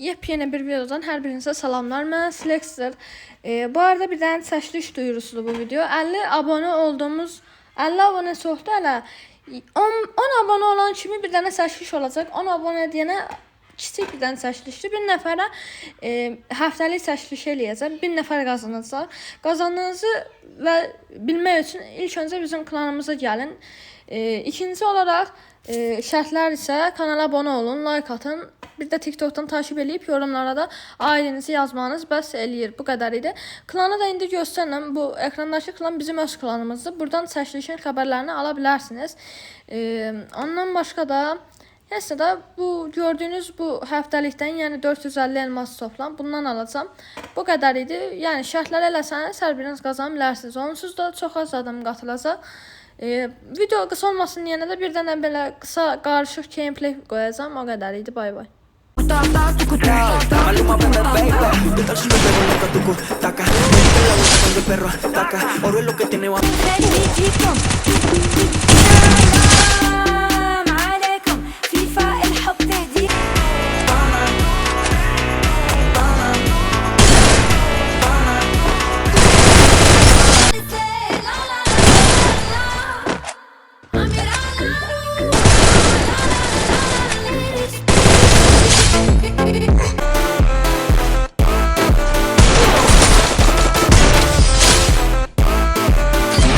Yepyeni bir videodan hər birinizə salamlar. Mən Slexter. Bu arada bir dənə çəkiliş duyurusudur bu video. 50 abunə olduğumuz 50 abunə çoxdur hələ. 10 abunə olan kimi bir dənə çəkiliş olacaq. 10 abunə deyənə kiçik bir dənə çəkilişdir. Bir nəfərə həftəlik çəkiliş eləyəcəm. Bir nəfər qazanacaq. Qazandığınızı və bilmək üçün ilk öncə bizim klanımıza gəlin. İkinci olaraq şərtlər isə kanala abunə olun, like atın. Bir də TikTok'tan takip edib yorumlara da ailenizi yazmanız bəs eləyir. Bu qədər idi. Klanı da indi göstərirəm. Bu ekrandakı klan bizim öz klanımızdır. Buradan çəkilişin xəbərlərini ala bilərsiniz. Ondan başqa da neyse də bu gördüyünüz bu həftəlikdən, yəni 450 elmas toplam bundan alacağam. Bu qədər idi. Yəni şərtləri eləsəniz hər biriniz qazana bilərsiniz. Onsuz da çox az adam qatılacaq. Video qısa olmasın deyənə də bir dənə belə qısa qarışıq gameplay qoyacağam. O qədər idi. Bay bay. Maluma bebé, baby, ¿qué tal si me pego en la catuco? Taca, métete la boca cuando el perro ataca. Oro es lo que tiene.